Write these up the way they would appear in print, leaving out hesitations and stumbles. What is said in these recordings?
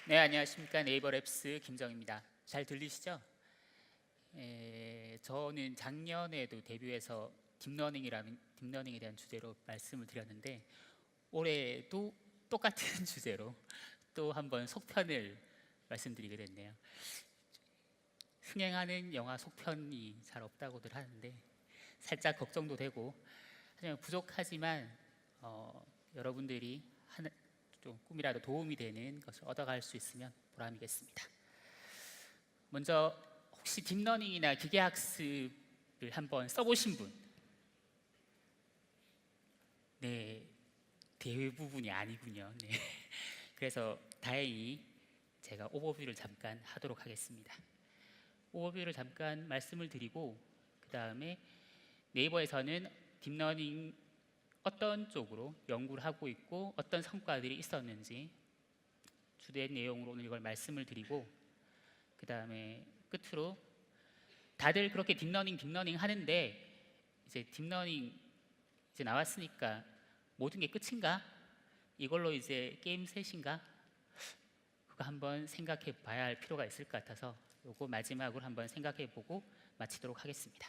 네, 안녕하십니까. 네이버 랩스 김정입니다. 잘 들리시죠? 저는 작년에도 데뷔해서 딥러닝에 대한 주제로 말씀을 드렸는데 올해도 똑같은 주제로 또 한번 속편을 말씀드리게 됐네요. 흥행하는 영화 속편이 잘 없다고들 하는데 살짝 걱정도 되고, 하지만 부족하지만 여러분들이 조금이라도 도움이 되는 것을 얻어갈 수 있으면 보람이겠습니다. 먼저 혹시 딥러닝이나 기계학습을 한번 써보신 분? 네, 대부분이 아니군요. 네. 그래서 다행히 제가 오버뷰를 잠깐 하도록 하겠습니다. 오버뷰를 잠깐 말씀을 드리고, 그 다음에 네이버에서는 딥러닝 어떤 쪽으로 연구를 하고 있고 어떤 성과들이 있었는지 주된 내용으로 오늘 이걸 말씀을 드리고, 그 다음에 끝으로 다들 그렇게 딥러닝 하는데 이제 딥러닝 이제 나왔으니까 모든 게 끝인가? 이걸로 이제 게임 셋인가? 그거 한번 생각해 봐야 할 필요가 있을 것 같아서 요거 마지막으로 한번 생각해 보고 마치도록 하겠습니다.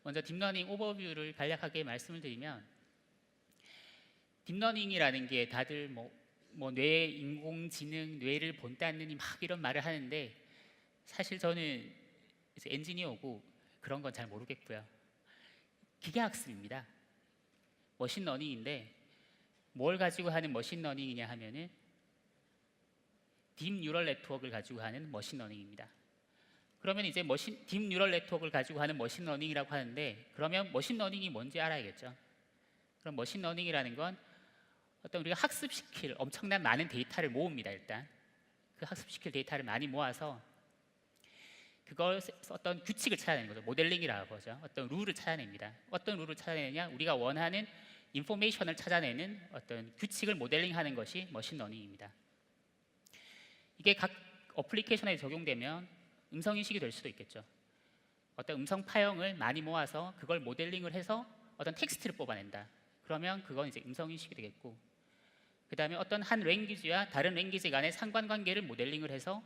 먼저 딥러닝 오버뷰를 간략하게 말씀을 드리면, 딥러닝이라는 게 다들 뇌, 인공지능, 뇌를 본따느니 막 이런 말을 하는데 사실 저는 이제 엔지니어고 그런 건 잘 모르겠고요. 기계학습입니다. 머신러닝인데 뭘 가지고 하는 머신러닝이냐 하면은 딥 뉴럴 네트워크를 가지고 하는 머신러닝입니다. 그러면 이제 딥 뉴럴 네트워크를 가지고 하는 머신러닝이라고 하는데, 그러면 머신러닝이 뭔지 알아야겠죠. 그럼 머신러닝이라는 건 어떤 우리가 학습시킬 엄청난 많은 데이터를 모읍니다. 일단 그 학습시킬 데이터를 많이 모아서 그걸 어떤 규칙을 찾아내는 거죠. 모델링이라고 하죠. 어떤 룰을 찾아냅니다. 어떤 룰을 찾아내느냐, 우리가 원하는 인포메이션을 찾아내는 어떤 규칙을 모델링하는 것이 머신러닝입니다. 이게 각 어플리케이션에 적용되면 음성인식이 될 수도 있겠죠. 어떤 음성 파형을 많이 모아서 그걸 모델링을 해서 어떤 텍스트를 뽑아낸다. 그러면 그건 이제 음성인식이 되겠고, 그 다음에 어떤 한 랭귀지와 다른 랭귀지 간의 상관관계를 모델링을 해서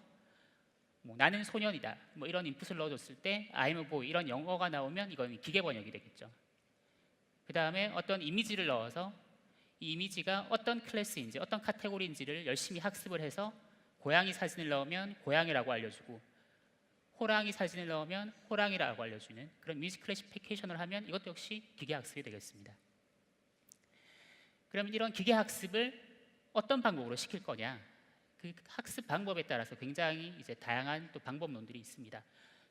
나는 소년이다, 이런 인풋을 넣어줬을 때 I'm a boy 이런 영어가 나오면 이건 기계 번역이 되겠죠. 그 다음에 어떤 이미지를 넣어서 이 이미지가 어떤 클래스인지 어떤 카테고리인지를 열심히 학습을 해서 고양이 사진을 넣으면 고양이라고 알려주고 호랑이 사진을 넣으면 호랑이라고 알려주는 그런 이미지 클래시피케이션을 하면 이것도 역시 기계학습이 되겠습니다. 그러면 이런 기계학습을 어떤 방법으로 시킬 거냐, 그 학습 방법에 따라서 굉장히 이제 다양한 또 방법론들이 있습니다.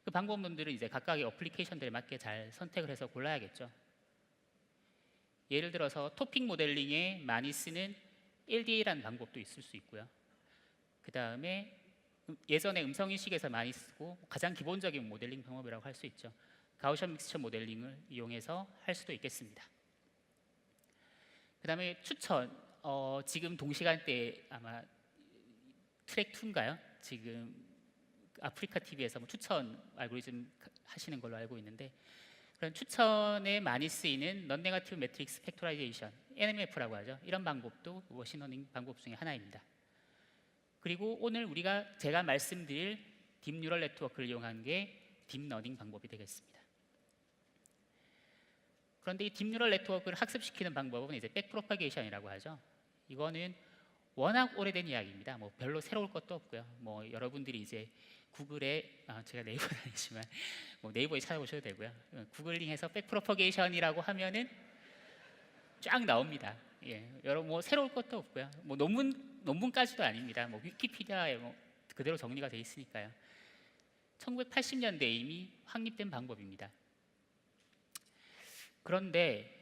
그 방법론들은 이제 각각의 어플리케이션들에 맞게 잘 선택을 해서 골라야겠죠. 예를 들어서 토픽 모델링에 많이 쓰는 LDA라는 방법도 있을 수 있고요. 그 다음에 예전에 음성인식에서 많이 쓰고 가장 기본적인 모델링 방법이라고 할 수 있죠. 가우션 믹스처 모델링을 이용해서 할 수도 있겠습니다. 그 다음에 추천, 지금 동시간대에 아마 트랙 2인가요? 지금 아프리카 TV에서 추천 알고리즘 하시는 걸로 알고 있는데, 그런 추천에 많이 쓰이는 넌 네거티브 매트릭스 팩토라이제이션, NMF라고 하죠. 이런 방법도 머신러닝 방법 중에 하나입니다. 그리고 오늘 제가 말씀드릴 딥 뉴럴 네트워크를 이용한 게 딥러닝 방법이 되겠습니다. 그런데 이 딥 뉴럴 네트워크를 학습시키는 방법은 이제 백프로파게이션이라고 하죠. 이거는 워낙 오래된 이야기입니다. 별로 새로울 것도 없고요. 여러분들이 이제 구글에 제가 네이버는 아니지만 네이버에 찾아보셔도 되고요. 구글링해서 백프로파게이션이라고 하면은 쫙 나옵니다. 예, 여러분 새로울 것도 없고요. 논문까지도 아닙니다. 위키피디아에 그대로 정리가 되어 있으니까요. 1980년대에 이미 확립된 방법입니다. 그런데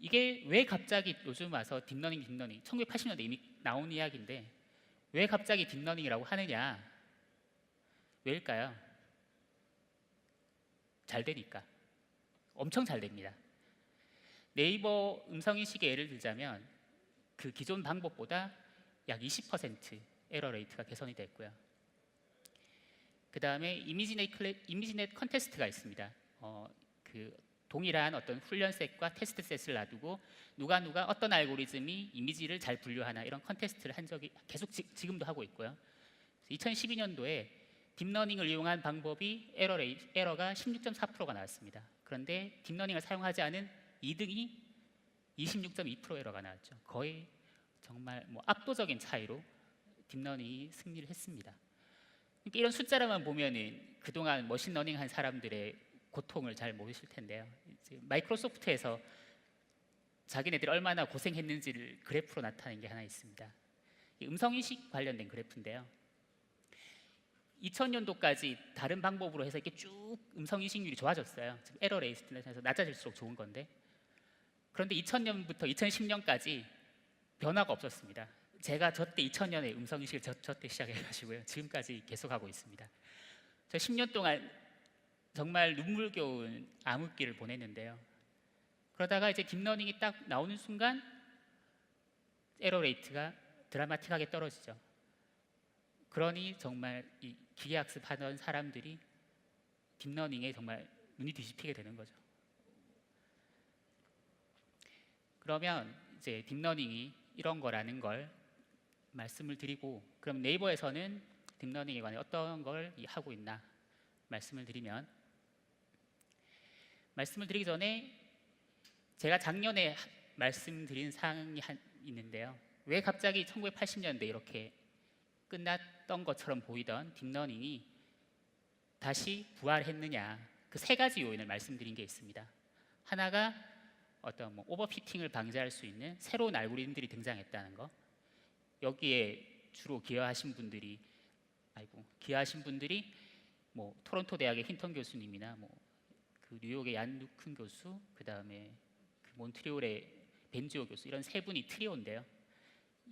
이게 왜 갑자기 요즘 와서 딥러닝 1980년대 이미 나온 이야기인데 왜 갑자기 딥러닝이라고 하느냐? 왜일까요? 잘 되니까. 엄청 잘 됩니다. 네이버 음성인식의 예를 들자면 그 기존 방법보다 약 20% 에러 레이트가 개선이 됐고요. 그 다음에 이미지넷 컨테스트가 있습니다. 그 동일한 어떤 훈련 셋과 테스트 셋을 놔두고 누가 어떤 알고리즘이 이미지를 잘 분류하나 이런 컨테스트를 한 적이 계속 지금도 하고 있고요. 2012년도에 딥러닝을 이용한 방법이 에러가 16.4%가 나왔습니다. 그런데 딥러닝을 사용하지 않은 2등이 26.2% 에러가 나왔죠. 거의 정말 압도적인 차이로 딥러닝이 승리를 했습니다. 그러니까 이런 숫자로만 보면은 그동안 머신러닝 한 사람들의 고통을 잘 모르실 텐데요. 이제 마이크로소프트에서 자기네들이 얼마나 고생했는지를 그래프로 나타낸 게 하나 있습니다. 음성인식 관련된 그래프인데요. 2000년도까지 다른 방법으로 해서 이렇게 쭉 음성인식률이 좋아졌어요. 지금 에러 레이트에서 낮아질수록 좋은 건데, 그런데 2000년부터 2010년까지 변화가 없었습니다. 제가 저때 2000년에 음성인식을 저때 시작해가지고요. 지금까지 계속하고 있습니다. 저 10년 동안 정말 눈물겨운 암흑기를 보냈는데요. 그러다가 이제 딥러닝이 딱 나오는 순간 에러 레이트가 드라마틱하게 떨어지죠. 그러니 정말 이 기계학습하던 사람들이 딥러닝에 정말 눈이 뒤집히게 되는 거죠. 그러면 이제 딥러닝이 이런 거라는 걸 말씀을 드리고, 그럼 네이버에서는 딥러닝에 관해 어떤 걸 하고 있나 말씀을 드리기 전에 제가 작년에 말씀드린 사항이 있는데요. 왜 갑자기 1980년대 이렇게 끝났던 것처럼 보이던 딥러닝이 다시 부활했느냐, 그 세 가지 요인을 말씀드린 게 있습니다. 하나가 어떤 오버피팅을 방지할 수 있는 새로운 알고리즘들이 등장했다는 거. 여기에 주로 기여하신 분들이 토론토 대학의 힌턴 교수님이나 그 뉴욕의 얀 루큰 교수, 그 다음에 그 몬트리올의 벤지오 교수, 이런 세 분이 트리오인데요.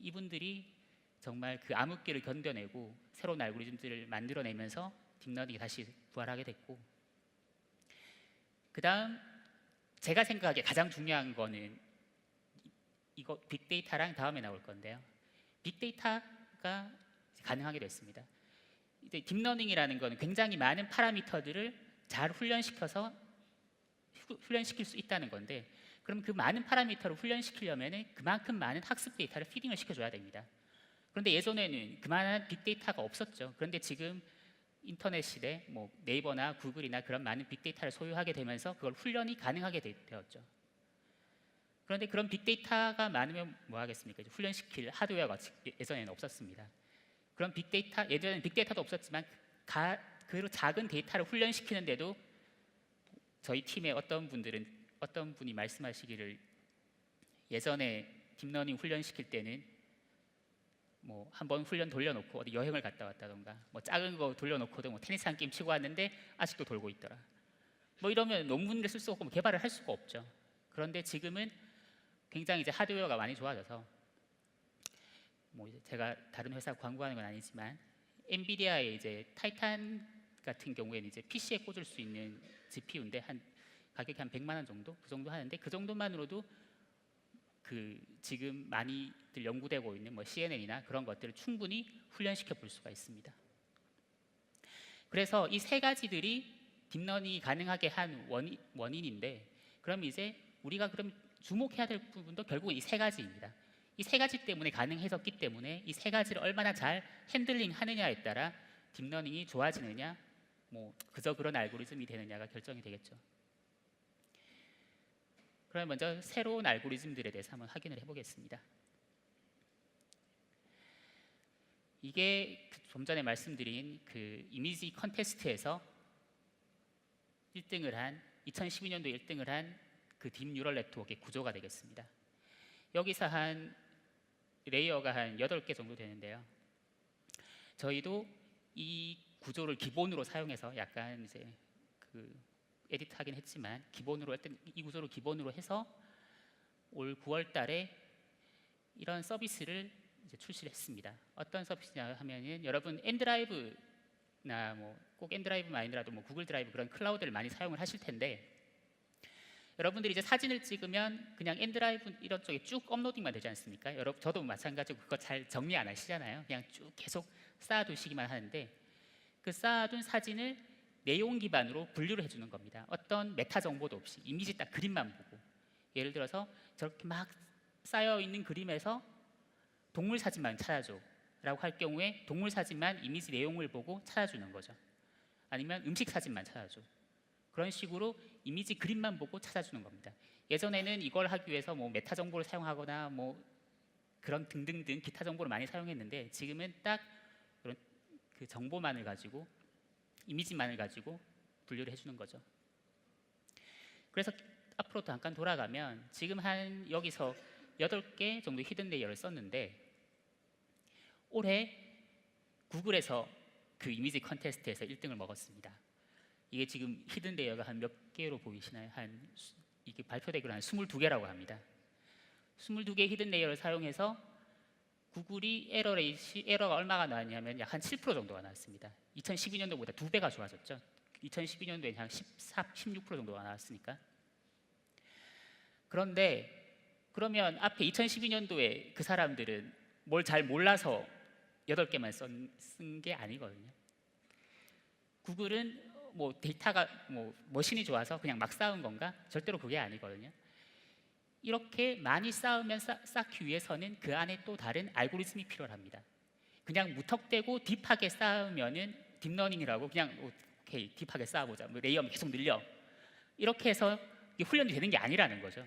이분들이 정말 그 암흑기를 견뎌내고 새로운 알고리즘들을 만들어내면서 딥러닝이 다시 부활하게 됐고, 그 다음 제가 생각하기에 가장 중요한 거는 이거 빅데이터랑 다음에 나올 건데요. 빅데이터가 가능하게 됐습니다. 이제 딥러닝이라는 거는 굉장히 많은 파라미터들을 잘 훈련시킬 수 있다는 건데, 그럼 그 많은 파라미터를 훈련시키려면 그만큼 많은 학습 데이터를 피딩을 시켜줘야 됩니다. 그런데 예전에는 그만한 빅데이터가 없었죠. 그런데 지금 인터넷 시대, 네이버나 구글이나 그런 많은 빅데이터를 소유하게 되면서 그걸 훈련이 가능하게 되었죠. 그런데 그런 빅데이터가 많으면 뭐 하겠습니까? 훈련시킬 하드웨어가 예전에는 없었습니다. 그런 빅데이터, 예전에는 빅데이터도 없었지만 그 작은 데이터를 훈련시키는데도 저희 팀의 어떤 분이 말씀하시기를, 예전에 딥러닝 훈련시킬 때는 한번 훈련 돌려놓고 어디 여행을 갔다 왔다던가 작은 거 돌려놓고도 테니스 한 게임 치고 왔는데 아직도 돌고 있더라. 이러면 논문을 쓸 수 없고 개발을 할 수가 없죠. 그런데 지금은 굉장히 이제 하드웨어가 많이 좋아져서 이제 제가 다른 회사 광고하는 건 아니지만 엔비디아의 이제 타이탄 같은 경우에는 이제 PC에 꽂을 수 있는 GPU인데 가격이 한 100만 원 정도? 그 정도 하는데, 그 정도만으로도 그 지금 많이들 연구되고 있는 CNN이나 그런 것들을 충분히 훈련시켜 볼 수가 있습니다. 그래서 이 세 가지들이 딥러닝이 가능하게 한 원인인데, 그럼 이제 우리가 그럼 주목해야 될 부분도 결국은 이 세 가지입니다. 이 세 가지 때문에 가능해졌기 때문에 이 세 가지를 얼마나 잘 핸들링 하느냐에 따라 딥러닝이 좋아지느냐, 그저 그런 알고리즘이 되느냐가 결정이 되겠죠. 그럼 먼저 새로운 알고리즘들에 대해서 한번 확인을 해보겠습니다. 이게 좀 전에 말씀드린 그 이미지 컨테스트에서 2012년도 1등을 한 그 딥 뉴럴 네트워크의 구조가 되겠습니다. 여기서 레이어가 한 8개 정도 되는데요. 저희도 이 구조를 기본으로 사용해서 약간 이제 에디트하긴 했지만 이 구조를 기본으로 해서 올 9월 달에 이런 서비스를 이제 출시를 했습니다. 어떤 서비스냐 하면은, 여러분 엔드라이브나 꼭 엔드라이브만 아니라도 구글 드라이브 그런 클라우드를 많이 사용을 하실 텐데, 여러분들이 이제 사진을 찍으면 그냥 엔드라이브 이런 쪽에 쭉 업로딩만 되지 않습니까? 저도 마찬가지고 그거 잘 정리 안 하시잖아요. 그냥 쭉 계속 쌓아두시기만 하는데, 그 쌓아둔 사진을 내용 기반으로 분류를 해주는 겁니다. 어떤 메타 정보도 없이 이미지 딱 그림만 보고, 예를 들어서 저렇게 막 쌓여 있는 그림에서 동물 사진만 찾아줘 라고 할 경우에 동물 사진만 이미지 내용을 보고 찾아주는 거죠. 아니면 음식 사진만 찾아줘. 그런 식으로 이미지 그림만 보고 찾아주는 겁니다. 예전에는 이걸 하기 위해서 뭐 메타 정보를 사용하거나 뭐 그런 등등등 기타 정보를 많이 사용했는데, 지금은 딱 그런 그 정보만을 가지고, 이미지만을 가지고 분류를 해주는 거죠. 그래서 앞으로 잠깐 돌아가면 지금 한 여기서 8개 정도 히든 레이어를 썼는데, 올해 구글에서 그 이미지 컨테스트에서 1등을 먹었습니다. 이게 지금 히든 레이어가 한 몇 개로 보이시나요? 이게 발표되기로 한 22개라고 합니다. 22개 히든 레이어를 사용해서 구글이 에러가 얼마가 나왔냐면 약 한 7% 정도가 나왔습니다. 2012년도보다 2배가 좋아졌죠. 2012년도에 한 14, 16% 정도가 나왔으니까. 그런데 그러면 앞에 2012년도에 그 사람들은 뭘 잘 몰라서 8개만 쓴 게 아니거든요. 구글은 뭐 데이터가 뭐 머신이 좋아서 그냥 막 쌓은 건가? 절대로 그게 아니거든요. 이렇게 많이 쌓기 위해서는 그 안에 또 다른 알고리즘이 필요합니다. 그냥 무턱대고 딥하게 쌓으면은 딥러닝이라고 그냥 오케이 딥하게 쌓아보자, 뭐 레이어만 계속 늘려, 이렇게 해서 훈련이 되는 게 아니라는 거죠.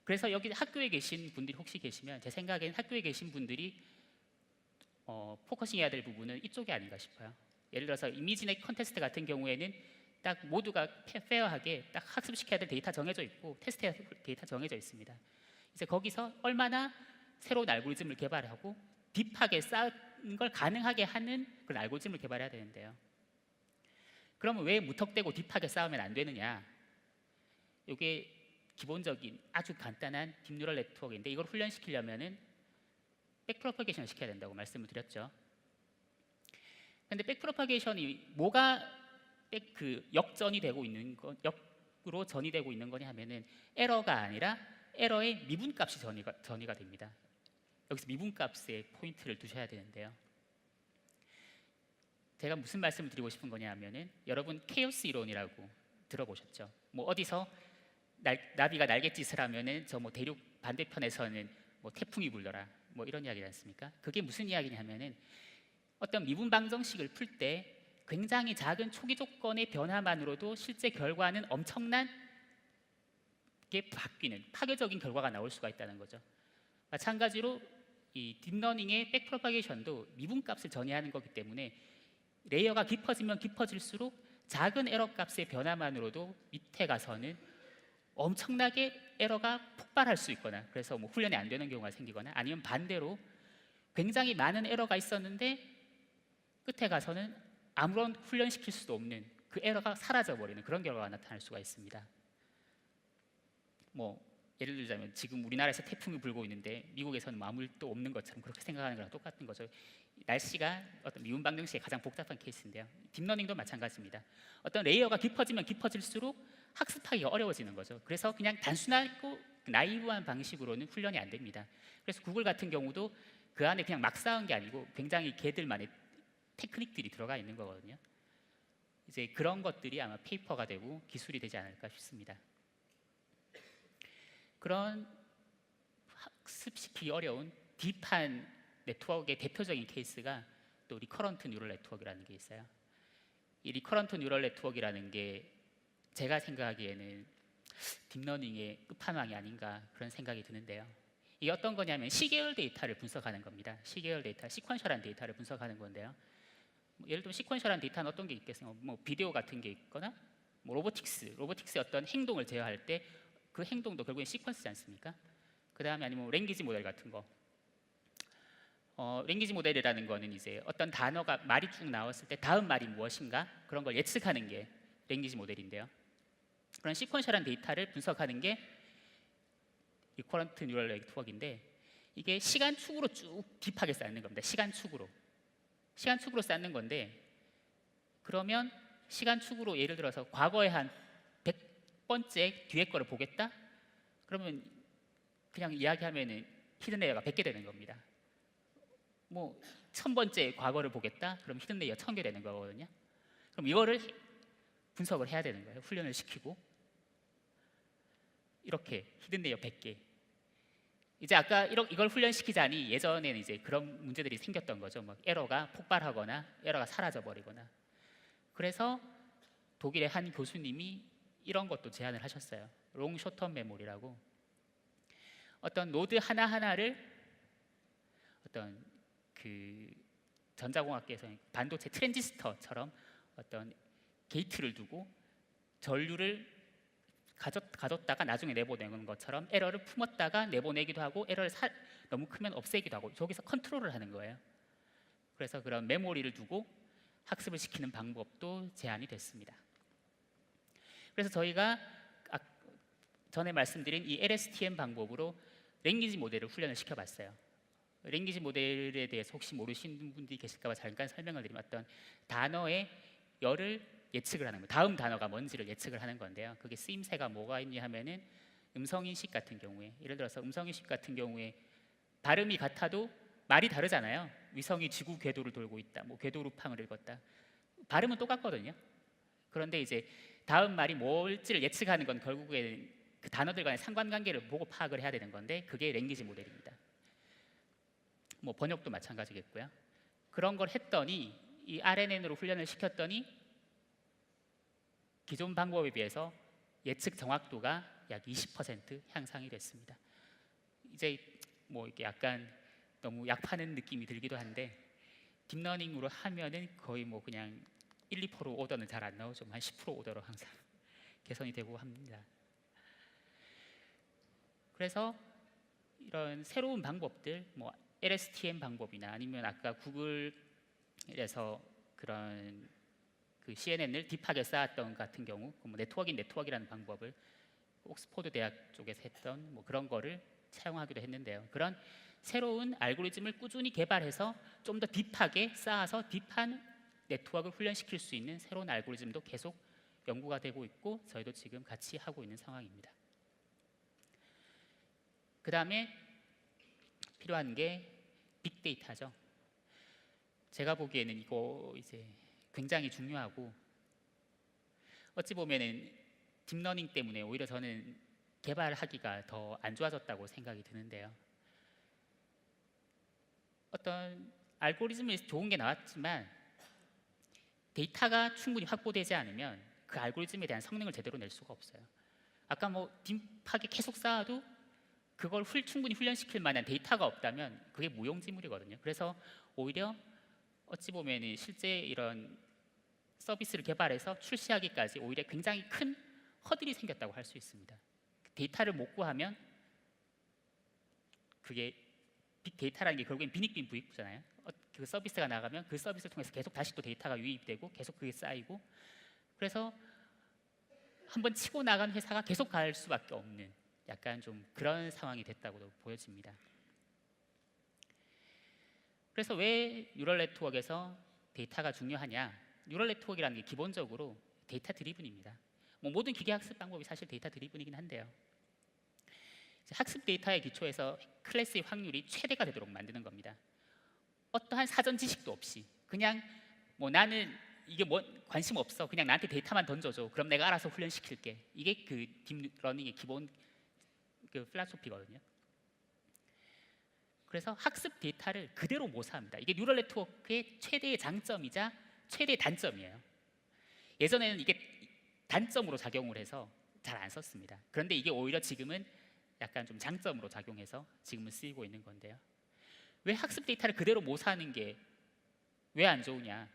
그래서 여기 학교에 계신 분들이 혹시 계시면, 제 생각에는 학교에 계신 분들이 포커싱 해야 될 부분은 이쪽이 아닌가 싶어요. 예를 들어서 이미지 컨테스트 같은 경우에는 딱 모두가 페어하게 딱 학습시켜야 될 데이터 정해져 있고 테스트해야 될 데이터 정해져 있습니다. 이제 거기서 얼마나 새로운 알고리즘을 개발하고 딥하게 쌓는 걸 가능하게 하는 그런 알고리즘을 개발해야 되는데요. 그러면 왜 무턱대고 딥하게 쌓으면 안 되느냐? 이게 기본적인 아주 간단한 딥뉴럴 네트워크인데, 이걸 훈련시키려면은 백프로파게이션을 시켜야 된다고 말씀을 드렸죠. 근데 백프로파게이션이 뭐가 역전이 되고 있는 거, 역으로 전이되고 있는 거냐 하면은 에러가 아니라 에러의 미분값이 전이가 됩니다. 여기서 미분값에 포인트를 두셔야 되는데요. 제가 무슨 말씀을 드리고 싶은 거냐 하면은, 여러분 케오스 이론이라고 들어보셨죠? 뭐 어디서 나비가 날갯짓을 하면은 저 뭐 대륙 반대편에서는 뭐 태풍이 불더라, 뭐 이런 이야기지 않습니까? 그게 무슨 이야기냐 하면은, 어떤 미분 방정식을 풀 때 굉장히 작은 초기 조건의 변화만으로도 실제 결과는 엄청난 게 바뀌는 파괴적인 결과가 나올 수가 있다는 거죠. 마찬가지로 이 딥러닝의 백프로파게이션도 미분값을 전이하는 거기 때문에 레이어가 깊어지면 깊어질수록 작은 에러 값의 변화만으로도 밑에 가서는 엄청나게 에러가 폭발할 수 있거나, 그래서 뭐 훈련이 안 되는 경우가 생기거나, 아니면 반대로 굉장히 많은 에러가 있었는데 끝에 가서는 아무런 훈련시킬 수도 없는 그 에러가 사라져버리는 그런 결과가 나타날 수가 있습니다. 뭐 예를 들자면 지금 우리나라에서 태풍이 불고 있는데 미국에서는 뭐 아무 일도 없는 것처럼 그렇게 생각하는 거랑 똑같은 거죠. 날씨가 어떤 미분 방정식의 가장 복잡한 케이스인데요. 딥러닝도 마찬가지입니다. 어떤 레이어가 깊어지면 깊어질수록 학습하기가 어려워지는 거죠. 그래서 그냥 단순하고 나이브한 방식으로는 훈련이 안 됩니다. 그래서 구글 같은 경우도 그 안에 그냥 막 쌓은 게 아니고 굉장히 걔들만의 테크닉들이 들어가 있는 거거든요. 이제 그런 것들이 아마 페이퍼가 되고 기술이 되지 않을까 싶습니다. 그런 학습시키기 어려운 딥한 네트워크의 대표적인 케이스가 또 리커런트 뉴럴 네트워크라는 게 있어요. 이 리커런트 뉴럴 네트워크라는 게 제가 생각하기에는 딥러닝의 끝판왕이 아닌가 그런 생각이 드는데요. 이게 어떤 거냐면 시계열 데이터를 분석하는 겁니다. 시계열 데이터, 시퀀셜한 데이터를 분석하는 건데요. 예를 들면 시퀀셜한 데이터는 어떤 게 있겠어요? 뭐 비디오 같은 게 있거나 뭐 로보틱스의 어떤 행동을 제어할 때 그 행동도 결국엔 시퀀스지 않습니까? 그 다음에 아니면 랭귀지 모델 같은 거. 랭귀지 모델이라는 거는 이제 어떤 단어가 말이 쭉 나왔을 때 다음 말이 무엇인가 그런 걸 예측하는 게 랭귀지 모델인데요. 그런 시퀀셜한 데이터를 분석하는 게 리커런트 뉴럴 네트워크인데, 이게 시간축으로 쭉 딥하게 쌓는 겁니다. 시간축으로 쌓는 건데, 그러면 시간축으로 예를 들어서 과거에 한 100번째 뒤에 거를 보겠다? 그러면 그냥 이야기하면은 히든 레이어가 100개 되는 겁니다. 뭐 1000번째 과거를 보겠다? 그럼 히든 레이어 1000개 되는 거거든요. 그럼 이거를 분석을 해야 되는 거예요. 훈련을 시키고 이렇게 히든 레이어 100개. 이제 아까 이걸 훈련시키자니 예전에는 이제 그런 문제들이 생겼던 거죠. 막 에러가 폭발하거나 에러가 사라져 버리거나. 그래서 독일의 한 교수님이 이런 것도 제안을 하셨어요. 롱 숏텀 메모리라고. 어떤 노드 하나하나를 어떤 그 전자공학계에서 반도체 트랜지스터처럼 어떤 게이트를 두고 전류를 가졌다가 나중에 내보내는 것처럼 에러를 품었다가 내보내기도 하고 에러를 너무 크면 없애기도 하고 저기서 컨트롤을 하는 거예요. 그래서 그런 메모리를 두고 학습을 시키는 방법도 제안이 됐습니다. 그래서 저희가 전에 말씀드린 이 LSTM 방법으로 랭귀지 모델을 훈련을 시켜봤어요. 랭귀지 모델에 대해서 혹시 모르시는 분들이 계실까 봐 잠깐 설명을 드리면 어떤 단어의 열을 예측을 하는 거예요. 다음 단어가 뭔지를 예측을 하는 건데요. 그게 쓰임새가 뭐가 있냐 하면은 음성인식 같은 경우에 예를 들어서 음성인식 같은 경우에 발음이 같아도 말이 다르잖아요. 위성이 지구 궤도를 돌고 있다, 뭐 궤도 루팡을 읽었다. 발음은 똑같거든요. 그런데 이제 다음 말이 뭘지를 예측하는 건 결국에 그 단어들 간의 상관관계를 보고 파악을 해야 되는 건데 그게 랭귀지 모델입니다. 뭐 번역도 마찬가지겠고요. 그런 걸 했더니 이 RNN으로 훈련을 시켰더니 기존 방법에 비해서 예측 정확도가 약 20% 향상이 됐습니다. 이제 뭐 이게 약간 너무 약 파는 느낌이 들기도 한데 딥러닝으로 하면은 거의 뭐 그냥 1, 2% 오더는 잘 안 나오죠. 한 10% 오더로 항상 개선이 되고 합니다. 그래서 이런 새로운 방법들, 뭐 LSTM 방법이나 아니면 아까 구글에서 그런 그 CNN을 딥하게 쌓았던 같은 경우, 뭐 네트워크라는 방법을 옥스퍼드 대학 쪽에서 했던 뭐 그런 거를 사용하기도 했는데요. 그런 새로운 알고리즘을 꾸준히 개발해서 좀 더 딥하게 쌓아서 딥한 네트워크를 훈련시킬 수 있는 새로운 알고리즘도 계속 연구가 되고 있고 저희도 지금 같이 하고 있는 상황입니다. 그 다음에 필요한 게 빅데이터죠. 제가 보기에는 이거 이제 굉장히 중요하고 어찌 보면은 딥러닝 때문에 오히려 저는 개발하기가 더 안 좋아졌다고 생각이 드는데요. 어떤 알고리즘이 좋은 게 나왔지만 데이터가 충분히 확보되지 않으면 그 알고리즘에 대한 성능을 제대로 낼 수가 없어요. 아까 뭐 딥하게 계속 쌓아도 그걸 충분히 훈련시킬 만한 데이터가 없다면 그게 무용지물이거든요. 그래서 오히려 어찌 보면 실제 이런 서비스를 개발해서 출시하기까지 오히려 굉장히 큰 허들이 생겼다고 할 수 있습니다. 데이터를 못 구하면 그게 빅데이터라는 게 결국엔 빈익빈 부익부잖아요. 그 서비스가 나가면 그 서비스를 통해서 계속 다시 또 데이터가 유입되고 계속 그게 쌓이고 그래서 한번 치고 나간 회사가 계속 갈 수밖에 없는 약간 좀 그런 상황이 됐다고도 보여집니다. 그래서 왜 뉴럴 네트워크에서 데이터가 중요하냐? 뉴럴 네트워크라는 게 기본적으로 데이터 드리븐입니다. 뭐 모든 기계 학습 방법이 사실 데이터 드리븐이긴 한데요. 학습 데이터의 기초에서 클래스의 확률이 최대가 되도록 만드는 겁니다. 어떠한 사전 지식도 없이 그냥 뭐 나는 이게 뭐 관심 없어. 그냥 나한테 데이터만 던져줘. 그럼 내가 알아서 훈련시킬게. 이게 그 딥러닝의 기본 그 필라소피거든요. 그래서 학습 데이터를 그대로 모사합니다. 이게 뉴럴 네트워크의 최대의 장점이자 최대의 단점이에요. 예전에는 이게 단점으로 작용을 해서 잘 안 썼습니다. 그런데 이게 오히려 지금은 약간 좀 장점으로 작용해서 지금은 쓰이고 있는 건데요. 왜 학습 데이터를 그대로 모사하는 게 왜 안 좋으냐?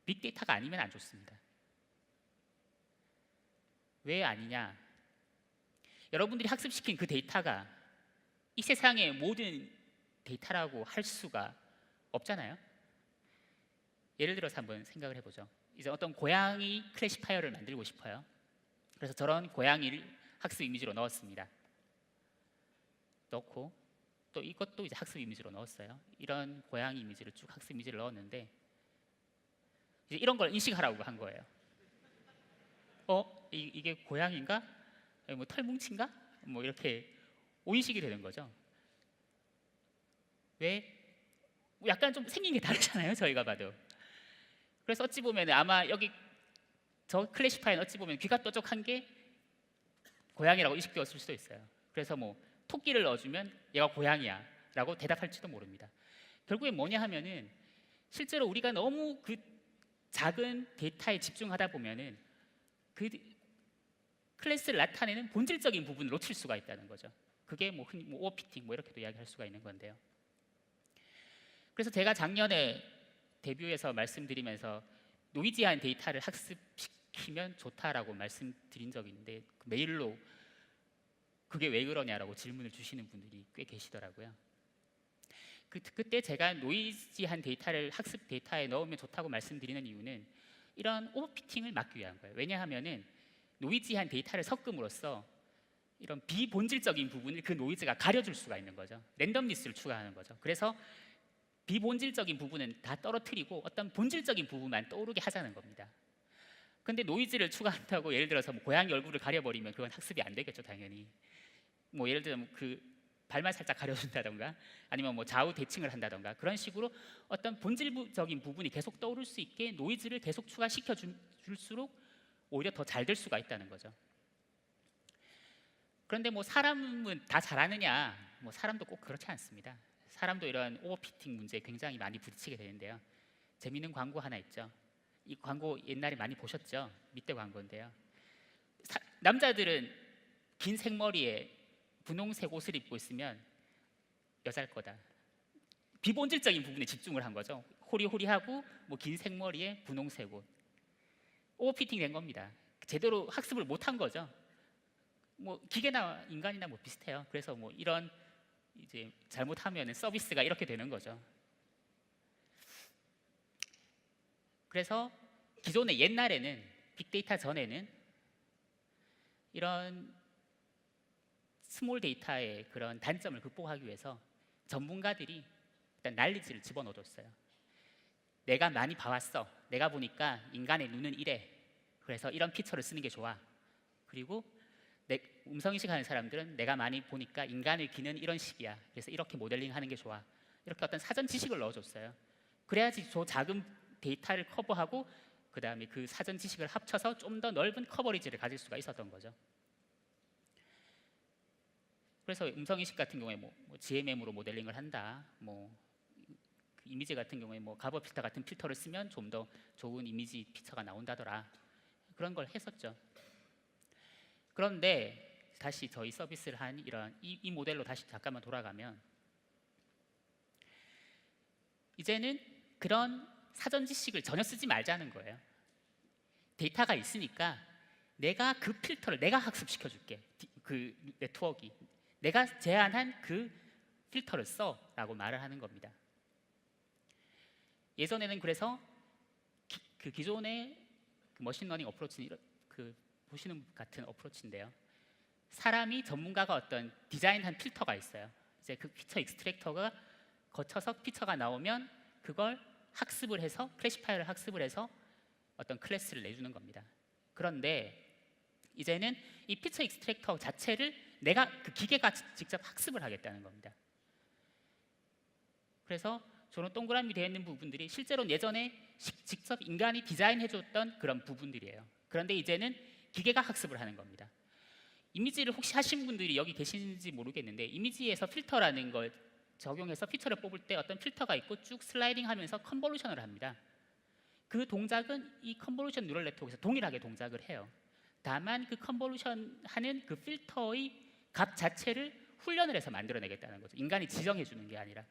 빅데이터가 아니면 안 좋습니다. 왜 아니냐? 여러분들이 학습시킨 그 데이터가 이 세상의 모든 데이터라고 할 수가 없잖아요. 예를 들어서 한번 생각을 해보죠. 이제 어떤 고양이 클래시파이어를 만들고 싶어요. 그래서 저런 고양이를 학습 이미지로 넣었습니다. 넣고 또 이것도 이제 학습 이미지로 넣었어요. 이런 고양이 이미지를 쭉 학습 이미지를 넣었는데 이제 이런 걸 인식하라고 한 거예요. 이게 고양인가? 뭐 털뭉친가? 뭐 이렇게 오인식이 되는 거죠. 왜? 약간 좀 생긴 게 다르잖아요. 저희가 봐도. 그래서 어찌 보면 아마 여기 저 클래시파이어는 어찌 보면 귀가 뾰족한 게 고양이라고 인식되었을 수도 있어요. 그래서 뭐 토끼를 넣어주면 얘가 고양이야 라고 대답할지도 모릅니다. 결국에 뭐냐 하면은 실제로 우리가 너무 그 작은 데이터에 집중하다 보면은 그 클래스를 나타내는 본질적인 부분을 놓칠 수가 있다는 거죠. 그게 뭐 흔히 뭐 오버피팅 뭐 이렇게도 이야기할 수가 있는 건데요. 그래서 제가 작년에 데뷔에서 말씀드리면서 노이지한 데이터를 학습시키면 좋다라고 말씀드린 적이 있는데 메일로 그게 왜 그러냐라고 질문을 주시는 분들이 꽤 계시더라고요. 그때 제가 노이지한 데이터를 학습 데이터에 넣으면 좋다고 말씀드리는 이유는 이런 오버피팅을 막기 위한 거예요. 왜냐하면은 노이지한 데이터를 섞음으로써 이런 비본질적인 부분을 그 노이즈가 가려줄 수가 있는 거죠. 랜덤리스를 추가하는 거죠. 그래서 비본질적인 부분은 다 떨어뜨리고 어떤 본질적인 부분만 떠오르게 하자는 겁니다. 근데 노이즈를 추가한다고 예를 들어서 뭐 고양이 얼굴을 가려버리면 그건 학습이 안 되겠죠, 당연히. 뭐 예를 들면 그 발만 살짝 가려준다던가 아니면 뭐 좌우 대칭을 한다던가 그런 식으로 어떤 본질적인 부분이 계속 떠오를 수 있게 노이즈를 계속 추가시켜 줄수록 오히려 더 잘 될 수가 있다는 거죠. 그런데 뭐 사람은 다 잘하느냐? 뭐 사람도 꼭 그렇지 않습니다. 사람도 이런 오버피팅 문제에 굉장히 많이 부딪히게 되는데요. 재미있는 광고 하나 있죠. 이 광고 옛날에 많이 보셨죠? 밑대 광고인데요. 남자들은 긴 생머리에 분홍색 옷을 입고 있으면 여자일 거다. 비본질적인 부분에 집중을 한 거죠. 호리호리하고 뭐 긴 생머리에 분홍색 옷. 오버피팅 된 겁니다. 제대로 학습을 못한 거죠. 뭐 기계나 인간이나 뭐 비슷해요. 그래서 뭐 이런 이제 잘못하면 서비스가 이렇게 되는 거죠. 그래서 기존에 옛날에는 빅데이터 전에는 이런 스몰 데이터의 그런 단점을 극복하기 위해서 전문가들이 일단 난리지를 집어넣어줬어요. 내가 많이 봐왔어. 내가 보니까 인간의 눈은 이래. 그래서 이런 피처를 쓰는 게 좋아. 그리고 음성인식 하는 사람들은 내가 많이 보니까 인간의 귀는 이런 식이야. 그래서 이렇게 모델링 하는 게 좋아. 이렇게 어떤 사전 지식을 넣어줬어요. 그래야지 저 작은 데이터를 커버하고 그 다음에 그 사전 지식을 합쳐서 좀 더 넓은 커버리지를 가질 수가 있었던 거죠. 그래서 음성인식 같은 경우에 뭐 GMM으로 모델링을 한다. 뭐 이미지 같은 경우에 뭐 가버 필터 같은 필터를 쓰면 좀 더 좋은 이미지 피처가 나온다더라. 그런 걸 했었죠. 그런데 다시 저희 서비스를 한 이 모델로 다시 잠깐만 돌아가면 이제는 그런 사전 지식을 전혀 쓰지 말자는 거예요. 데이터가 있으니까 내가 그 필터를 내가 학습시켜 줄게. 그 네트워크가 내가 제안한 그 필터를 써라고 말을 하는 겁니다. 예전에는 그래서 그 기존의 그 머신러닝 어프로치는 그 보시는 같은 어프로치인데요. 사람이 전문가가 어떤 디자인한 필터가 있어요. 이제 그 피처 익스트랙터가 거쳐서 피처가 나오면 그걸 학습을 해서 클래시파이어를 학습을 해서 어떤 클래스를 내주는 겁니다. 그런데 이제는 이 피처 익스트랙터 자체를 내가 그 기계가 직접 학습을 하겠다는 겁니다. 그래서 저는 동그라미 되어 있는 부분들이 실제로는 예전에 직접 인간이 디자인해줬던 그런 부분들이에요. 그런데 이제는 기계가 학습을 하는 겁니다. 이미지를 혹시 하신 분들이 여기 계시는지 모르겠는데 이미지에서 필터라는 걸 적용해서 피처를 뽑을 때 어떤 필터가 있고 쭉 슬라이딩하면서 컨볼루션을 합니다. 그 동작은 이 컨볼루션 뉴럴 네트워크에서 동일하게 동작을 해요. 다만 그 컨볼루션 하는 그 필터의 값 자체를 훈련을 해서 만들어내겠다는 거죠. 인간이 지정해 주는 게 아니라.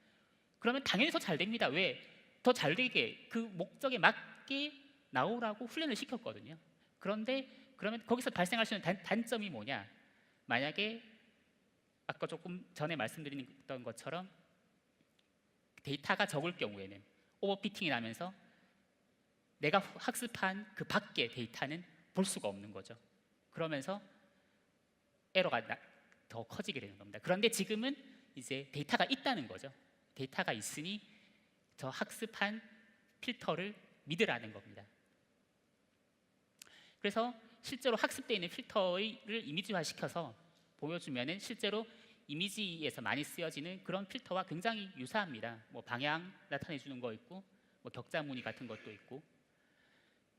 그러면 당연히 더 잘 됩니다. 왜? 더 잘 되게 그 목적에 맞게 나오라고 훈련을 시켰거든요. 그런데 그러면 거기서 발생할 수 있는 단점이 뭐냐? 만약에 아까 조금 전에 말씀드렸던 것처럼 데이터가 적을 경우에는 오버피팅이 나면서 내가 학습한 그 밖의 데이터는 볼 수가 없는 거죠. 그러면서 에러가 더 커지게 되는 겁니다. 그런데 지금은 이제 데이터가 있다는 거죠. 데이터가 있으니 저 학습한 필터를 믿으라는 겁니다. 그래서 실제로 학습되어 있는 필터를 이미지화시켜서 보여주면은 실제로 이미지에서 많이 쓰여지는 그런 필터와 굉장히 유사합니다. 뭐 방향 나타내주는 거 있고, 뭐 격자 무늬 같은 것도 있고,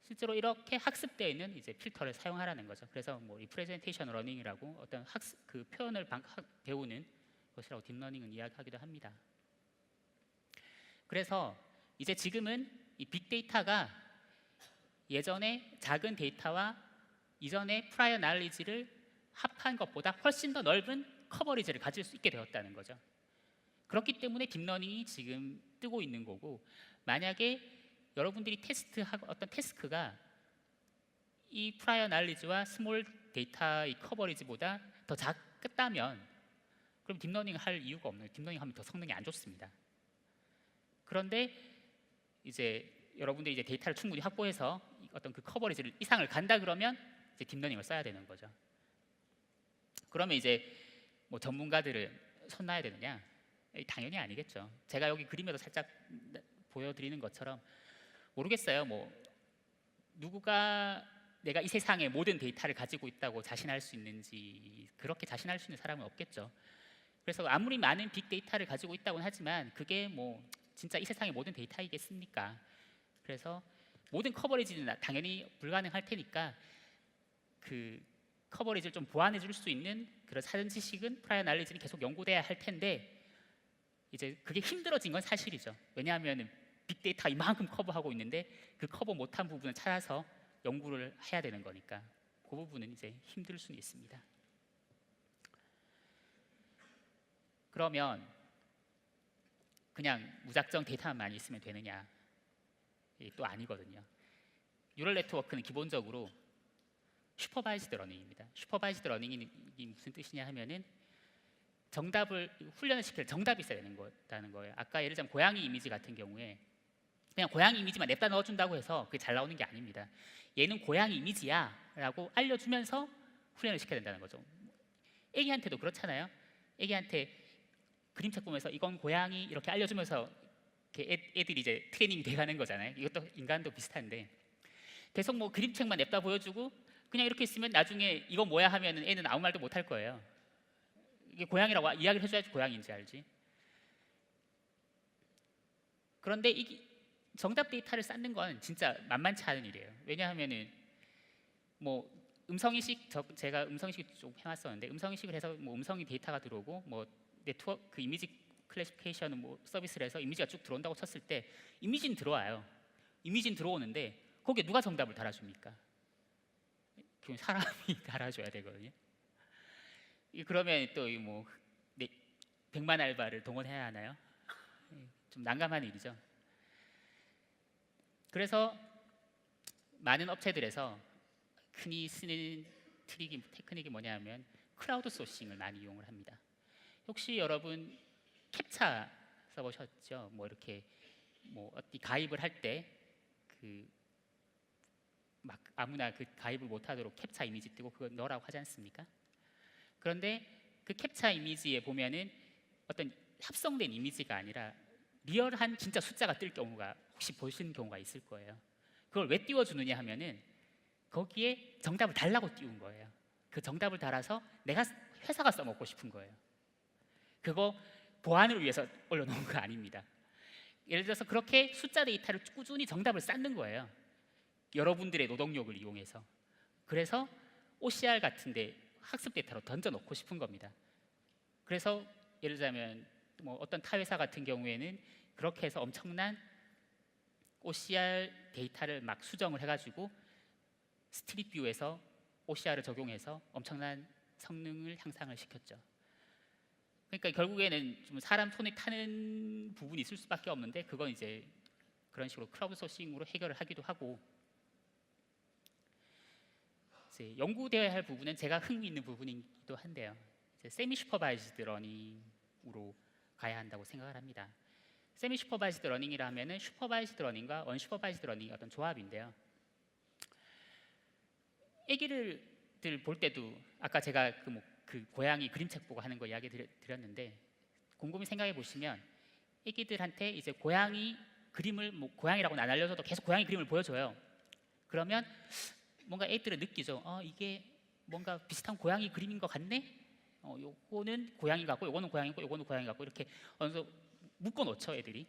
실제로 이렇게 학습되어 있는 이제 필터를 사용하라는 거죠. 그래서 뭐 리프레젠테이션 러닝이라고 어떤 학습 그 표현을 배우는 것이라고 딥러닝은 이야기하기도 합니다. 그래서 이제 지금은 이 빅데이터가 예전에 작은 데이터와 이전의 프라이어 날리지를 합한 것보다 훨씬 더 넓은 커버리지를 가질 수 있게 되었다는 거죠. 그렇기 때문에 딥러닝이 지금 뜨고 있는 거고, 만약에 여러분들이 테스트하고 어떤 태스크가 이 프라이어 날리지와 스몰 데이터의 커버리지보다 더 작다면 그럼 딥러닝을 할 이유가 없는 거예요. 딥러닝 하면 더 성능이 안 좋습니다. 그런데 이제 여러분들이 이제 데이터를 충분히 확보해서 어떤 그 커버리지를 이상을 간다 그러면 이제 딥러닝을 써야 되는 거죠. 그러면 이제 뭐 전문가들은 손 놔야 되느냐? 당연히 아니겠죠. 제가 여기 그림에도 살짝 보여드리는 것처럼 모르겠어요. 뭐 누구가 내가 이 세상의 모든 데이터를 가지고 있다고 자신할 수 있는지, 그렇게 자신할 수 있는 사람은 없겠죠. 그래서 아무리 많은 빅데이터를 가지고 있다고는 하지만 그게 뭐 진짜 이 세상의 모든 데이터이겠습니까? 그래서 모든 커버리지는 당연히 불가능할 테니까 그 커버리지를 좀 보완해 줄 수 있는 그런 사전 지식은 프라이어 날리지는 계속 연구돼야 할 텐데, 이제 그게 힘들어진 건 사실이죠. 왜냐하면 빅데이터 이만큼 커버하고 있는데 그 커버 못한 부분을 찾아서 연구를 해야 되는 거니까 그 부분은 이제 힘들 수는 있습니다. 그러면 그냥 무작정 데이터만 많이 있으면 되느냐? 또 아니거든요. 뉴럴 네트워크는 기본적으로 슈퍼바이즈드 러닝입니다. 슈퍼바이즈드 러닝이 무슨 뜻이냐 하면은 정답을 훈련을 시킬 정답이 있어야 되는 거라는 거예요. 아까 예를 들자면 고양이 이미지 같은 경우에 그냥 고양이 이미지만 냅다 넣어준다고 해서 그게 잘 나오는 게 아닙니다. 얘는 고양이 이미지야 라고 알려주면서 훈련을 시켜야 된다는 거죠. 애기한테도 그렇잖아요. 애기한테 그림책 보면서 이건 고양이 이렇게 알려주면서 이렇게 애들이 이제 트레이닝이 돼가는 거잖아요. 이것도 인간도 비슷한데 계속 뭐 그림책만 냅다 보여주고 그냥 이렇게 있으면 나중에 이건 뭐야 하면은 애는 아무 말도 못 할 거예요. 이게 고양이라고 이야기를 해줘야지 고양이인지 알지. 그런데 이 정답 데이터를 쌓는 건 진짜 만만치 않은 일이에요. 왜냐하면은 뭐 음성인식 제가 음성인식 좀 해왔었는데 음성인식을 해서 뭐 음성이 데이터가 들어오고 뭐 네트워크 그 이미지 클래시피케이션 뭐 서비스를 해서 이미지가 쭉 들어온다고 쳤을 때 이미지는 들어와요. 이미지는 들어오는데 거기에 누가 정답을 달아줍니까? 그건 사람이 달아줘야 되거든요. 그러면 또 뭐 100만 알바를 동원해야 하나요? 좀 난감한 일이죠. 그래서 많은 업체들에서 흔히 쓰는 테크닉이 뭐냐면 크라우드 소싱을 많이 이용을 합니다. 혹시 여러분 캡차 써보셨죠? 뭐 이렇게 뭐 어디 가입을 할 때 그 막 아무나 그 가입을 못하도록 캡차 이미지 뜨고 그거 넣으라고 하지 않습니까? 그런데 그 캡차 이미지에 보면은 어떤 합성된 이미지가 아니라 리얼한 진짜 숫자가 뜰 경우가 혹시 보시는 경우가 있을 거예요. 그걸 왜 띄워주느냐 하면은 거기에 정답을 달라고 띄운 거예요. 그 정답을 달아서 내가 회사가 써먹고 싶은 거예요. 그거 보안을 위해서 올려놓은 거 아닙니다. 예를 들어서 그렇게 숫자 데이터를 꾸준히 정답을 쌓는 거예요. 여러분들의 노동력을 이용해서. 그래서 OCR 같은데 학습 데이터로 던져놓고 싶은 겁니다. 그래서 예를 들자면 뭐 어떤 타 회사 같은 경우에는 그렇게 해서 엄청난 OCR 데이터를 막 수정을 해가지고 스트릿 뷰에서 OCR을 적용해서 엄청난 성능을 향상을 시켰죠. 그러니까 결국에는 좀 사람 손에 타는 부분이 있을 수밖에 없는데 그건 이제 그런 식으로 크라우드 소싱으로 해결을 하기도 하고, 이제 연구되어야 할 부분은 제가 흥미 있는 부분이기도 한데요. 이제 세미 슈퍼바이즈드 러닝으로 가야 한다고 생각을 합니다. 세미 슈퍼바이즈드 러닝이라 하면은 슈퍼바이즈드 러닝과 언슈퍼바이즈드 러닝의 어떤 조합인데요. 애기들 볼 때도 아까 제가 그 고양이 그림책 보고 하는 거 이야기 드렸는데 곰곰이 생각해 보시면 애기들한테 이제 고양이 그림을 뭐 고양이라고는 안 알려줘도 계속 고양이 그림을 보여줘요. 그러면 뭔가 애들은 느끼죠. 이게 뭔가 비슷한 고양이 그림인 것 같네. 요거는 고양이 같고 요거는 고양이고 요거는 고양이 같고 이렇게 어느 정도 묶어 놓죠 애들이.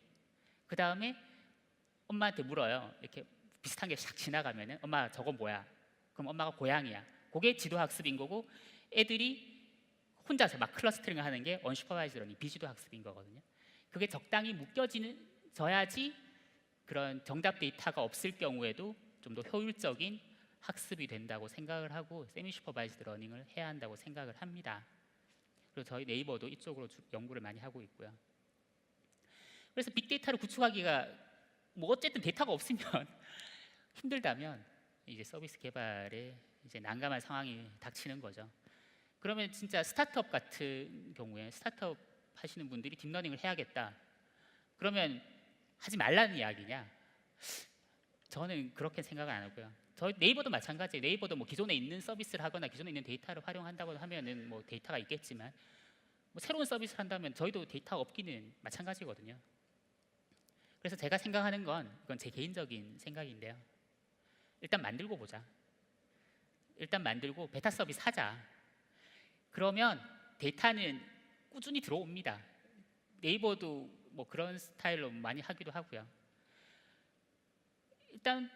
그 다음에 엄마한테 물어요. 이렇게 비슷한 게 싹 지나가면은 엄마 저거 뭐야? 그럼 엄마가 고양이야. 그게 지도 학습인 거고 애들이 혼자서 막 클러스터링을 하는 게 언슈퍼바이즈 러닝, 비지도 학습인 거거든요. 그게 적당히 묶여져야지 그런 정답 데이터가 없을 경우에도 좀 더 효율적인 학습이 된다고 생각을 하고 세미 슈퍼바이즈드 러닝을 해야 한다고 생각을 합니다. 그리고 저희 네이버도 이쪽으로 연구를 많이 하고 있고요. 그래서 빅데이터를 구축하기가 뭐 어쨌든 데이터가 없으면 힘들다면 이제 서비스 개발에 이제 난감한 상황이 닥치는 거죠. 그러면 진짜 스타트업 같은 경우에 스타트업 하시는 분들이 딥러닝을 해야겠다. 그러면 하지 말라는 이야기냐? 저는 그렇게 생각은 안 하고요. 저희 네이버도 마찬가지예요. 네이버도 뭐 기존에 있는 서비스를 하거나 기존에 있는 데이터를 활용한다고 하면은 뭐 데이터가 있겠지만 뭐 새로운 서비스를 한다면 저희도 데이터가 없기는 마찬가지거든요. 그래서 제가 생각하는 건 이건 제 개인적인 생각인데요. 일단 만들고 보자. 일단 만들고 베타 서비스 하자. 그러면 데이터는 꾸준히 들어옵니다. 네이버도 뭐 그런 스타일로 많이 하기도 하고요. 일단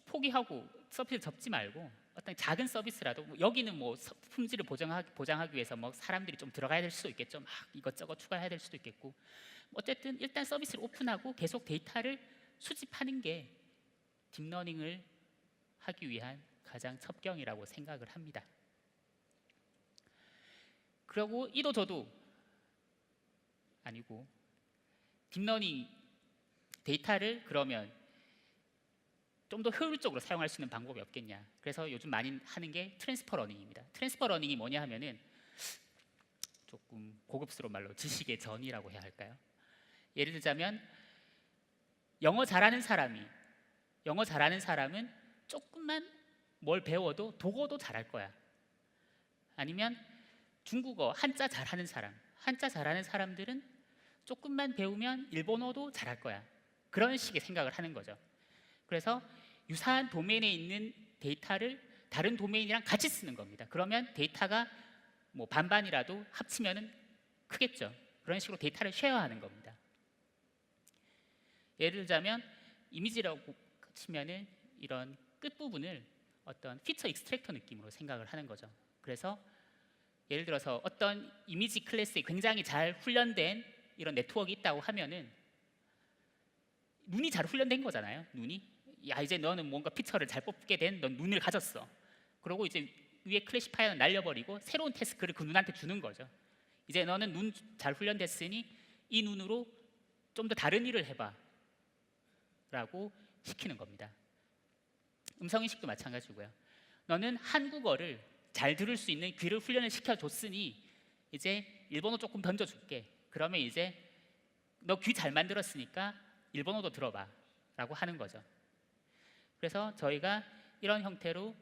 포기하고 서비스를 접지 말고 어떤 작은 서비스라도 여기는 뭐 품질을 보장하기 위해서 뭐 사람들이 좀 들어가야 될 수도 있겠죠. 막 이것저것 추가해야 될 수도 있겠고 어쨌든 일단 서비스를 오픈하고 계속 데이터를 수집하는 게 딥러닝을 하기 위한 가장 첩경이라고 생각을 합니다. 그리고 이도 저도 아니고 딥러닝 데이터를 그러면 좀 더 효율적으로 사용할 수 있는 방법이 없겠냐. 그래서 요즘 많이 하는 게 트랜스퍼 러닝입니다. 트랜스퍼 러닝이 뭐냐 하면은 조금 고급스러운 말로 지식의 전이라고 해야 할까요? 예를 들자면 영어 잘하는 사람은 조금만 뭘 배워도 독어도 잘할 거야. 아니면 중국어 한자 잘하는 사람들은 조금만 배우면 일본어도 잘할 거야. 그런 식의 생각을 하는 거죠. 그래서 유사한 도메인에 있는 데이터를 다른 도메인이랑 같이 쓰는 겁니다. 그러면 데이터가 뭐 반반이라도 합치면은 크겠죠. 그런 식으로 데이터를 쉐어하는 겁니다. 예를 들자면 이미지라고 치면은 이런 끝부분을 어떤 피처 익스트랙터 느낌으로 생각을 하는 거죠. 그래서 예를 들어서 어떤 이미지 클래스에 굉장히 잘 훈련된 이런 네트워크가 있다고 하면은 눈이 잘 훈련된 거잖아요. 눈이 야 이제 너는 뭔가 피처를 잘 뽑게 된 넌 눈을 가졌어. 그리고 이제 위에 클래시파이어는 날려버리고 새로운 태스크를 그 눈한테 주는 거죠. 이제 너는 눈 잘 훈련됐으니 이 눈으로 좀 더 다른 일을 해봐 라고 시키는 겁니다. 음성인식도 마찬가지고요. 너는 한국어를 잘 들을 수 있는 귀를 훈련을 시켜줬으니 이제 일본어 조금 던져줄게. 그러면 이제 너 귀 잘 만들었으니까 일본어도 들어봐 라고 하는 거죠. 그래서 저희가 이런 형태로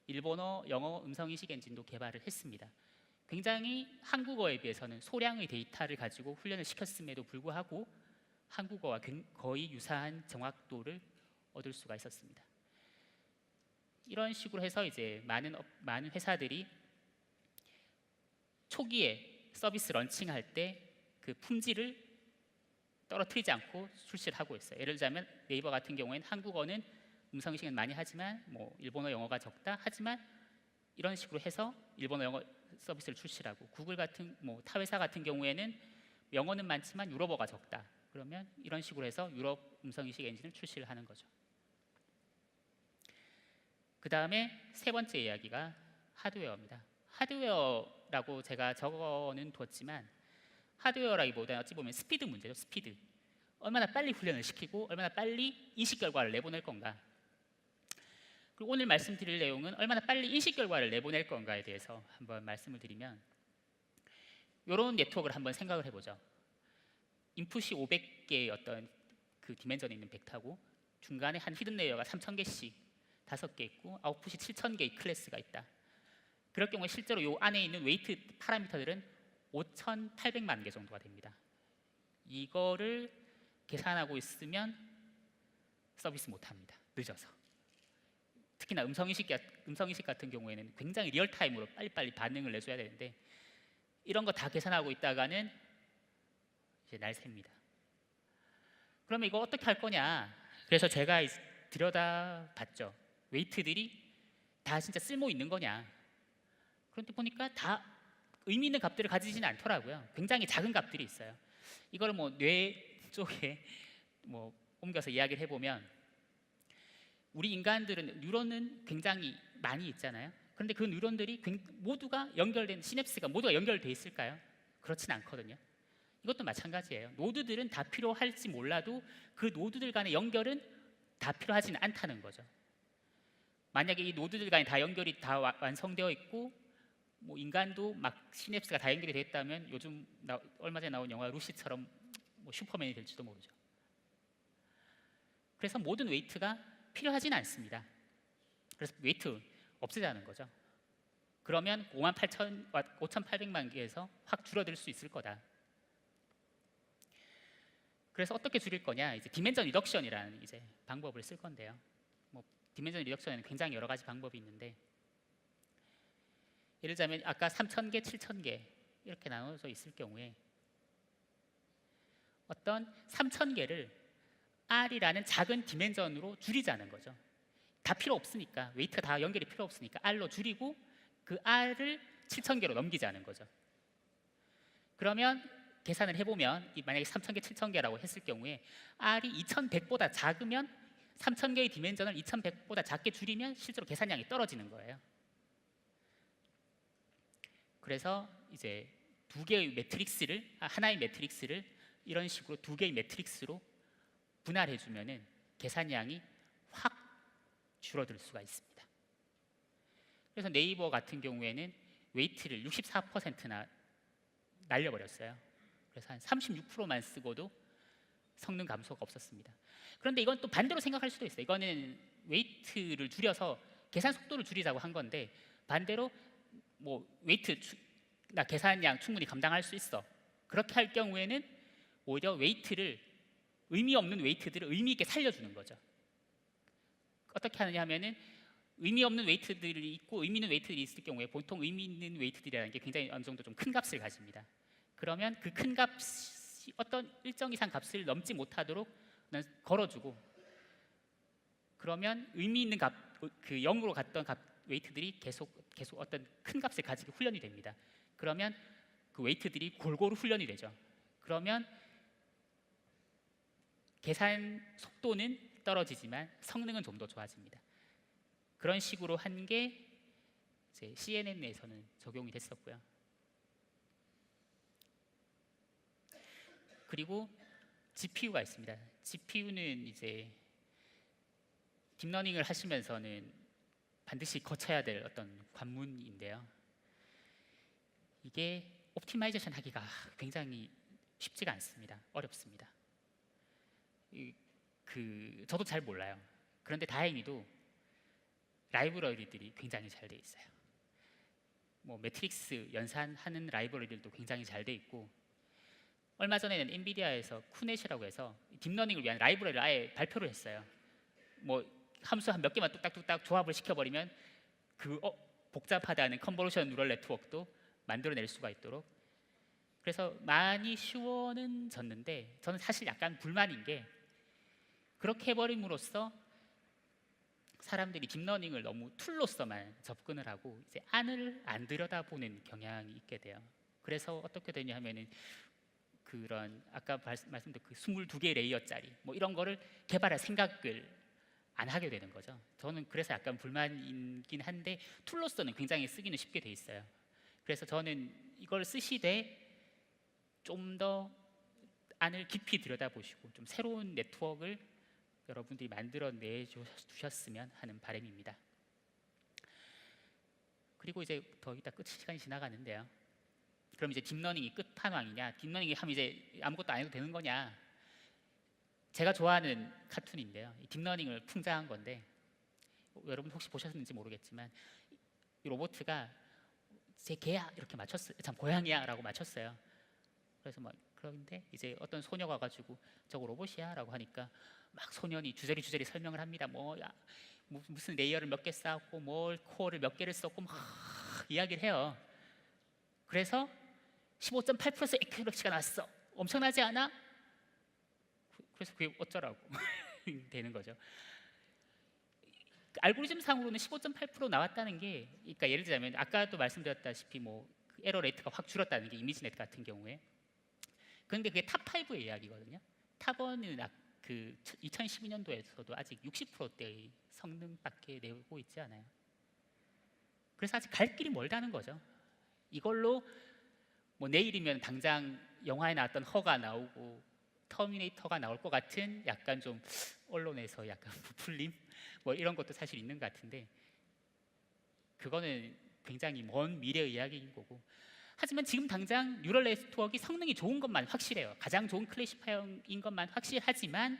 일본어, 영어 음성인식 엔진도 개발을 했습니다. 굉장히 한국어에 비해서는 소량의 데이터를 가지고 훈련을 시켰음에도 불구하고 한국어와 거의 유사한 정확도를 얻을 수가 있었습니다. 이런 식으로 해서 이제 많은 회사들이 초기에 서비스 런칭할 때 그 품질을 떨어뜨리지 않고 출시를 하고 있어요. 예를 들자면 네이버 같은 경우에는 한국어는 음성인식은 많이 하지만 뭐 일본어, 영어가 적다. 하지만 이런 식으로 해서 일본어, 영어 서비스를 출시를 하고 구글 같은 뭐 타 회사 같은 경우에는 영어는 많지만 유럽어가 적다. 그러면 이런 식으로 해서 유럽 음성인식 엔진을 출시를 하는 거죠. 그 다음에 세 번째 이야기가 하드웨어입니다. 하드웨어라고 제가 적어는 뒀지만 하드웨어라기보다는 어찌 보면 스피드 문제죠. 스피드. 얼마나 빨리 훈련을 시키고 얼마나 빨리 인식 결과를 내보낼 건가. 그리고 오늘 말씀드릴 내용은 얼마나 빨리 인식 결과를 내보낼 건가에 대해서 한번 말씀을 드리면 이런 네트워크를 한번 생각을 해보죠. 인풋이 500개의 어떤 그 디멘전에 있는 벡터고 중간에 한 히든 레이어가 3000개씩 5개 있고 아웃풋이 7000개의 클래스가 있다. 그럴 경우에 실제로 이 안에 있는 웨이트 파라미터들은 5800만 개 정도가 됩니다. 이거를 계산하고 있으면 서비스 못합니다. 늦어서. 특히나 음성인식 같은 경우에는 굉장히 리얼타임으로 빨리빨리 반응을 내줘야 되는데 이런 거 다 계산하고 있다가는 이제 날 셉니다. 그러면 이거 어떻게 할 거냐? 그래서 제가 들여다봤죠. 웨이트들이 다 진짜 쓸모 있는 거냐. 그런데 보니까 다 의미 있는 값들을 가지지는 않더라고요. 굉장히 작은 값들이 있어요. 이걸 뭐 뇌 쪽에 뭐 옮겨서 이야기를 해보면, 우리 인간들은 뉴런은 굉장히 많이 있잖아요. 그런데 그 뉴런들이 모두가 연결된, 시냅스가 모두가 연결돼 있을까요? 그렇진 않거든요. 이것도 마찬가지예요. 노드들은 다 필요할지 몰라도 그 노드들 간의 연결은 다 필요하지는 않다는 거죠. 만약에 이 노드들 간에 다 연결이 다 완성되어 있고 뭐 인간도 막 시냅스가 다 연결이 됐다면 요즘 얼마 전에 나온 영화 루시처럼 뭐 슈퍼맨이 될지도 모르죠. 그래서 모든 웨이트가 필요하진 않습니다. 그래서 웨이트 없애자는 거죠. 그러면 5,800만 개에서 확 줄어들 수 있을 거다. 그래서 어떻게 줄일 거냐? 이제 디멘전 리덕션이라는 이제 방법을 쓸 건데요. 뭐 디멘전 리덕션에는 굉장히 여러 가지 방법이 있는데, 예를 들자면 아까 3,000개, 7,000개 이렇게 나눠져 있을 경우에 어떤 3,000개를 R이라는 작은 디멘전으로 줄이자는 거죠. 다 필요 없으니까, 웨이트가 다 연결이 필요 없으니까 R로 줄이고 그 R을 7,000개로 넘기자는 거죠. 그러면 계산을 해보면 만약에 3,000개, 7,000개라고 했을 경우에 R이 2,100보다 작으면 3,000개의 디멘전을 2,100보다 작게 줄이면 실제로 계산량이 떨어지는 거예요. 그래서 이제 두 개의 매트릭스를, 하나의 매트릭스를 이런 식으로 두 개의 매트릭스로 분할해주면은 계산량이 확 줄어들 수가 있습니다. 그래서 네이버 같은 경우에는 웨이트를 64%나 날려버렸어요. 그래서 한 36%만 쓰고도 성능 감소가 없었습니다. 그런데 이건 또 반대로 생각할 수도 있어요. 이거는 웨이트를 줄여서 계산 속도를 줄이자고 한 건데, 반대로 뭐 웨이트 나 계산량 충분히 감당할 수 있어, 그렇게 할 경우에는 오히려 웨이트를, 의미 없는 웨이트들을 의미 있게 살려주는 거죠. 어떻게 하느냐 하면은 의미 없는 웨이트들이 있고 의미 있는 웨이트들이 있을 경우에 보통 의미 있는 웨이트들이라는 게 굉장히 어느 정도 좀 큰 값을 가집니다. 그러면 그 큰 값이 어떤 일정 이상 값을 넘지 못하도록 걸어주고, 그러면 의미 있는 값, 그 0으로 갔던 웨이트들이 계속 어떤 큰 값을 가지게 훈련이 됩니다. 그러면 그 웨이트들이 골고루 훈련이 되죠. 그러면 계산 속도는 떨어지지만 성능은 좀 더 좋아집니다. 그런 식으로 한 게 이제 CNN에서는 적용이 됐었고요. 그리고 GPU가 있습니다. GPU는 이제 딥러닝을 하시면서는 반드시 거쳐야 될 어떤 관문인데요. 이게 옵티마이제이션 하기가 굉장히 쉽지가 않습니다. 어렵습니다. 저도 잘 몰라요. 그런데 다행히도 라이브러리들이 굉장히 잘 돼 있어요. 뭐 매트릭스 연산하는 라이브러리들도 굉장히 잘 돼 있고, 얼마 전에는 엔비디아에서 쿠넷이라고 해서 딥러닝을 위한 라이브러리를 아예 발표를 했어요. 뭐 함수 한 몇 개만 뚝딱뚝딱 조합을 시켜버리면 그 복잡하다는 컨볼루션 뉴럴 네트워크도 만들어낼 수가 있도록. 그래서 많이 쉬워는 졌는데, 저는 사실 약간 불만인 게, 그렇게 해버림으로써 사람들이 딥러닝을 너무 툴로서만 접근을 하고 이제 안을 안 들여다보는 경향이 있게 돼요. 그래서 어떻게 되냐 하면은 그런 아까 말씀드린 그 22개 레이어짜리 뭐 이런 거를 개발할 생각을 안 하게 되는 거죠. 저는 그래서 약간 불만이긴 한데, 툴로서는 굉장히 쓰기는 쉽게 돼 있어요. 그래서 저는 이걸 쓰시되 좀 더 안을 깊이 들여다보시고 좀 새로운 네트워크를 여러분들이 만들어내 주셨으면 하는 바람입니다. 그리고 이제 더 이따 시간이 지나가는데요. 그럼 이제 딥러닝이 끝판왕이냐? 딥러닝이 하면 이제 아무것도 안 해도 되는 거냐? 제가 좋아하는 카툰인데요. 딥러닝을 풍자한 건데, 여러분 혹시 보셨는지 모르겠지만 이 로봇가 제 개야 이렇게 맞췄어요. 참 고양이야라고 맞췄어요. 그래서 막 그런데 이제 어떤 소녀가 와가지고 저거 로봇이야라고 하니까 막 소년이 주저리 설명을 합니다. 무슨 레이어를 몇 개 쌓았고 뭘 코어를 몇 개를 썼고 막 이야기를 해요. 그래서 15.8%의 에큐러시가 나왔어. 엄청나지 않아? 그래서 그게 어쩌라고. 되는 거죠. 알고리즘 상으로는 15.8% 나왔다는 게, 그러니까 예를 들자면 아까도 말씀드렸다시피 그 에러 레이트가 확 줄었다는 게 이미지넷 같은 경우에. 그런데 그게 탑5의 이야기거든요. 탑1은 그 2012년도에서도 아직 60%대의 성능밖에 내고 있지 않아요. 그래서 아직 갈 길이 멀다는 거죠. 이걸로 내일이면 당장 영화에 나왔던 허가 나오고 터미네이터가 나올 것 같은 약간 좀 언론에서 약간 부풀림 이런 것도 사실 있는 것 같은데, 그거는 굉장히 먼 미래의 이야기인 거고. 하지만 지금 당장 뉴럴 네트워크가 성능이 좋은 것만 확실해요. 가장 좋은 클래시파이어인 것만 확실하지만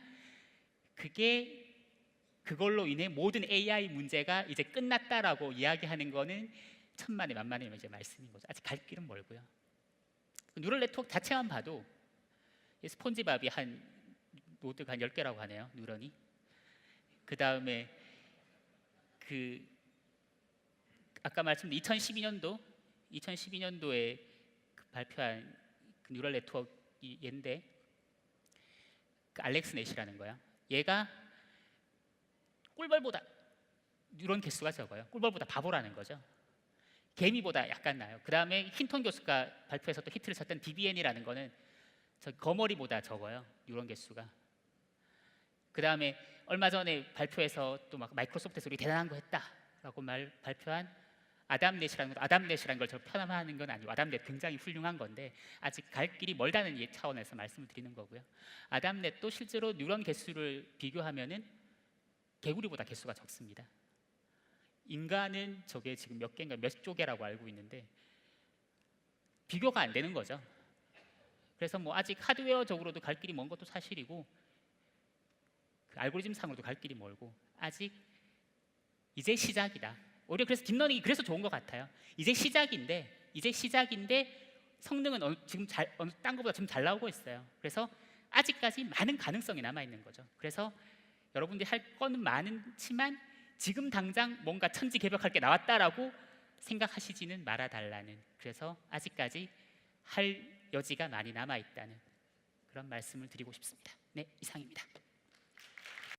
그걸로 인해 모든 AI 문제가 이제 끝났다라고 이야기하는 거는 천만에 만만의 이제 말씀인 거죠. 아직 갈 길은 멀고요. 뉴럴 네트워크 자체만 봐도 스폰지밥이 노드가 한 10개라고 하네요. 뉴런이. 그 다음에 아까 말씀드린 2012년도에 발표한 뉴럴 네트워크인데, 알렉스 넷이라는 거야. 얘가 꿀벌보다 뉴런 개수가 적어요. 꿀벌보다 바보라는 거죠. 개미보다 약간 나요. 그 다음에 힌턴 교수가 발표해서 또 히트를 쳤던 DBN이라는 거는 거머리보다 적어요. 뉴런 개수가. 그 다음에 얼마 전에 발표해서 또 막 마이크로소프트에서 우리 대단한 거 했다라고 발표한 아담넷이라는 걸 저 편함하는 건 아니고, 아담넷 굉장히 훌륭한 건데 아직 갈 길이 멀다는 차원에서 말씀을 드리는 거고요. 아담넷도 실제로 뉴런 개수를 비교하면은 개구리보다 개수가 적습니다. 인간은 저게 지금 몇 개인가 몇 조개라고 알고 있는데 비교가 안 되는 거죠. 그래서 아직 하드웨어적으로도 갈 길이 먼 것도 사실이고, 알고리즘 상으로도 갈 길이 멀고, 아직 이제 시작이다. 오히려 그래서 딥러닝이 그래서 좋은 것 같아요. 이제 시작인데 성능은 지금 딴 것보다 좀 잘 나오고 있어요. 그래서 아직까지 많은 가능성이 남아 있는 거죠. 그래서 여러분들이 할 거는 많지만 지금 당장 뭔가 천지개벽할 게 나왔다라고 생각하시지는 말아달라는, 그래서 아직까지 할 여지가 많이 남아 있다는 그런 말씀을 드리고 싶습니다. 네, 이상입니다.